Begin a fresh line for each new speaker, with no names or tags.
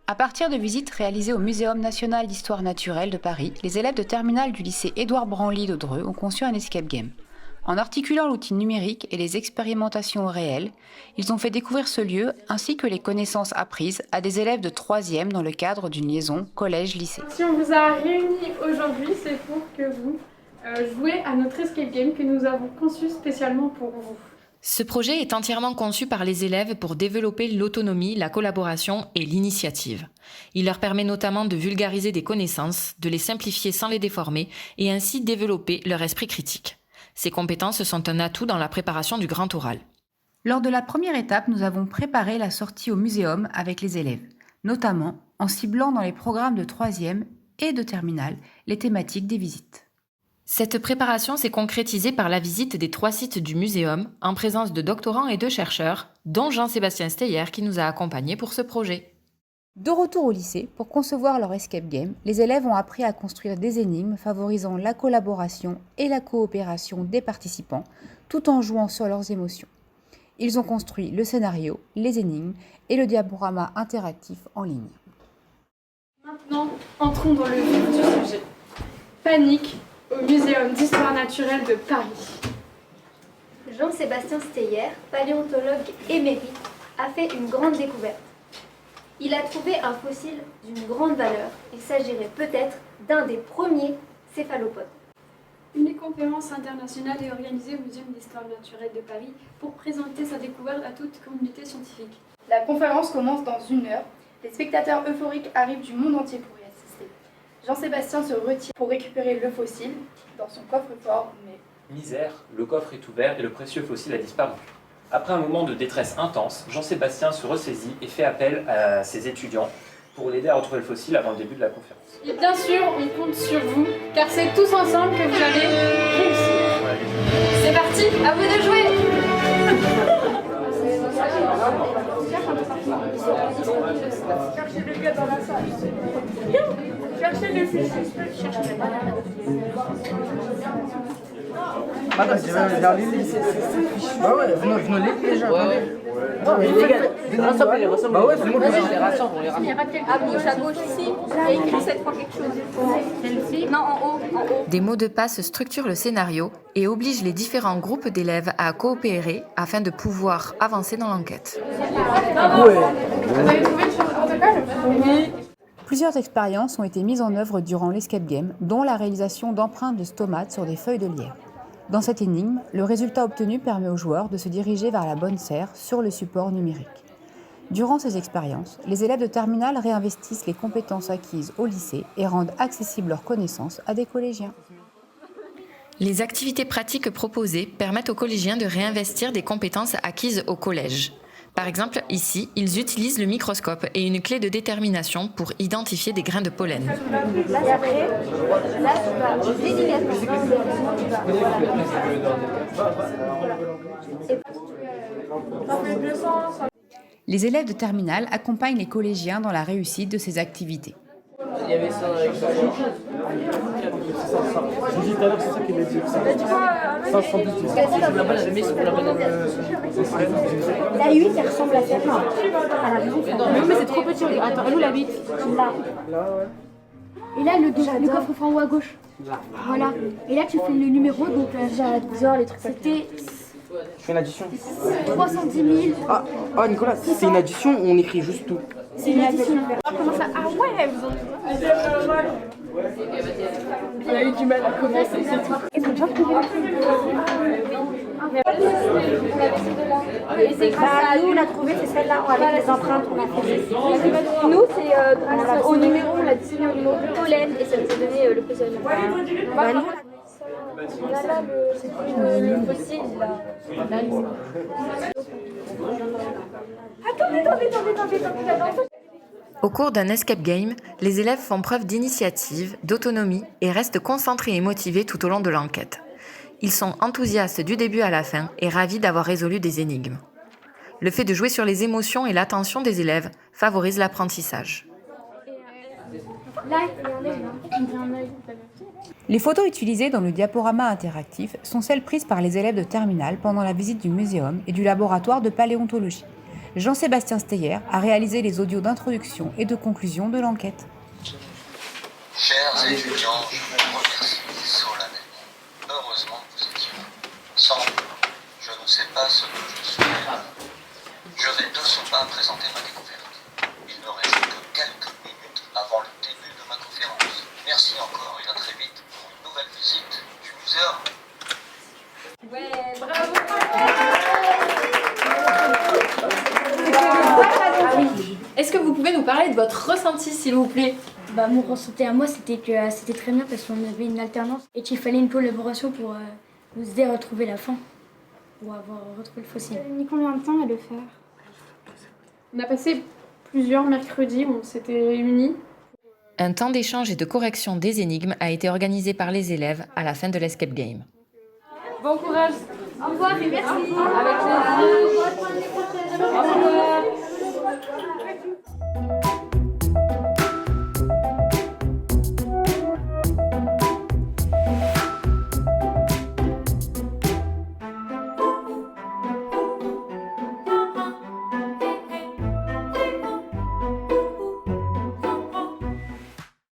À partir de visites réalisées au Muséum national d'histoire naturelle de Paris, les élèves de terminale du lycée Édouard Branly de Dreux ont conçu un escape game. En articulant l'outil numérique et les expérimentations réelles, ils ont fait découvrir ce lieu ainsi que les connaissances apprises à des élèves de 3e dans le cadre d'une liaison collège-lycée.
Si on vous a réunis aujourd'hui, c'est pour que vous jouiez à notre escape game que nous avons conçu spécialement pour vous.
Ce projet est entièrement conçu par les élèves pour développer l'autonomie, la collaboration et l'initiative. Il leur permet notamment de vulgariser des connaissances, de les simplifier sans les déformer et ainsi développer leur esprit critique. Ces compétences sont un atout dans la préparation du grand oral.
Lors de la première étape, nous avons préparé la sortie au muséum avec les élèves, notamment en ciblant dans les programmes de 3e et de terminale les thématiques des visites.
Cette préparation s'est concrétisée par la visite des 3 sites du muséum en présence de doctorants et de chercheurs, dont Jean-Sébastien Steyer qui nous a accompagnés pour ce projet.
De retour au lycée, pour concevoir leur escape game, les élèves ont appris à construire des énigmes favorisant la collaboration et la coopération des participants, tout en jouant sur leurs émotions. Ils ont construit le scénario, les énigmes et le diaporama interactif en ligne.
Maintenant, entrons dans le vif du sujet. Panique au Muséum d'histoire naturelle de Paris.
Jean-Sébastien Steyer, paléontologue émérite, a fait une grande découverte. Il a trouvé un fossile d'une grande valeur. Il s'agirait peut-être d'un des premiers céphalopodes.
Une conférence internationale est organisée au Muséum d'histoire naturelle de Paris pour présenter sa découverte à toute communauté scientifique.
La conférence commence dans 1 heure. Les spectateurs euphoriques arrivent du monde entier pour y assister. Jean-Sébastien se retire pour récupérer le fossile dans son coffre-fort, mais...
Misère, le coffre est ouvert et le précieux fossile a disparu. Après un moment de détresse intense, Jean-Sébastien se ressaisit et fait appel à ses étudiants pour l'aider à retrouver le fossile avant le début de la conférence.
Et bien sûr, on compte sur vous, car c'est tous ensemble que vous allez réussir. C'est parti, à vous de jouer!
Cherchez le gars dans la salle. Cherchez le fils.
Attends, je vais dans l'île. Bah ouais, venons l'île déjà. Ouais, les gars, les rassemble. Bah ouais, c'est moi qui les rassemble.
Il y a pas quelqu'un à gauche ici. Il y a écrit cette fois quelque chose. Celle-ci? Non, en haut.
Des mots de passe structurent le scénario et obligent les différents groupes d'élèves à coopérer afin de pouvoir avancer dans l'enquête.
Ouais.
Vous avez trouvé sur le protocole? Oui.
Plusieurs expériences ont été mises en œuvre durant l'escape game, dont la réalisation d'empreintes de stomates sur des feuilles de lierre. Dans cette énigme, le résultat obtenu permet aux joueurs de se diriger vers la bonne serre sur le support numérique. Durant ces expériences, les élèves de terminale réinvestissent les compétences acquises au lycée et rendent accessibles leurs connaissances à des collégiens.
Les activités pratiques proposées permettent aux collégiens de réinvestir des compétences acquises au collège. Par exemple, ici, ils utilisent le microscope et une clé de détermination pour identifier des grains de pollen.
Et après, là, tu vas délicatement.
Les élèves de terminale accompagnent les collégiens dans la réussite de ces activités.
Il y avait ça avec ça.
Je dis tout à l'heure, c'est ça qu'il m'a dit. 510.
La 8, elle ressemble à celle-là. Non, mais c'est trop petit. Attends, elle où la 8? Là. Et là, le coffre-fort en haut à gauche. Voilà. Et là, tu fais le numéro, donc genre les trucs. C'était
Je fais une addition.
310 000.
Ah, Nicolas, c'est une addition ou on écrit juste tout?
C'est une addition. Comment ça? Ah ouais, vous en
On a eu du mal à commencer.
Ils ont déjà trouvé. Nous, on a trouvé, c'est celle-là, avec les empreintes, on a fait. Nous, c'est au numéro, on l'a dessiné au numéro de pollen et ça nous a donné le positionnement. Là, le fossile, là. Attendez.
Au cours d'un escape game, les élèves font preuve d'initiative, d'autonomie et restent concentrés et motivés tout au long de l'enquête. Ils sont enthousiastes du début à la fin et ravis d'avoir résolu des énigmes. Le fait de jouer sur les émotions et l'attention des élèves favorise l'apprentissage.
Les photos utilisées dans le diaporama interactif sont celles prises par les élèves de terminale pendant la visite du muséum et du laboratoire de paléontologie. Jean-Sébastien Steyer a réalisé les audios d'introduction et de conclusion de l'enquête.
Chers étudiants, je vous remercie solennellement. Heureusement que vous étiez là. Sans vous, je ne sais pas ce que je serais. Je vais de ce pas présenter ma découverte. Il ne reste que quelques minutes avant le début de ma conférence. Merci encore et à très vite pour une nouvelle visite du muséum.
Ouais, bravo.
Est-ce que vous pouvez nous parler de votre ressenti, s'il vous plaît?
Bah, mon ressenti à moi, c'était que c'était très bien parce qu'on avait une alternance et qu'il fallait une collaboration pour nous aider à retrouver la fin, pour avoir retrouvé le fossile.
Ça a mis combien de temps à le faire?
On a passé plusieurs mercredis où on s'était réunis.
Un temps d'échange et de correction des énigmes a été organisé par les élèves à la fin de l'escape game.
Bon courage.
Au revoir et merci.
Avec plaisir. Au revoir.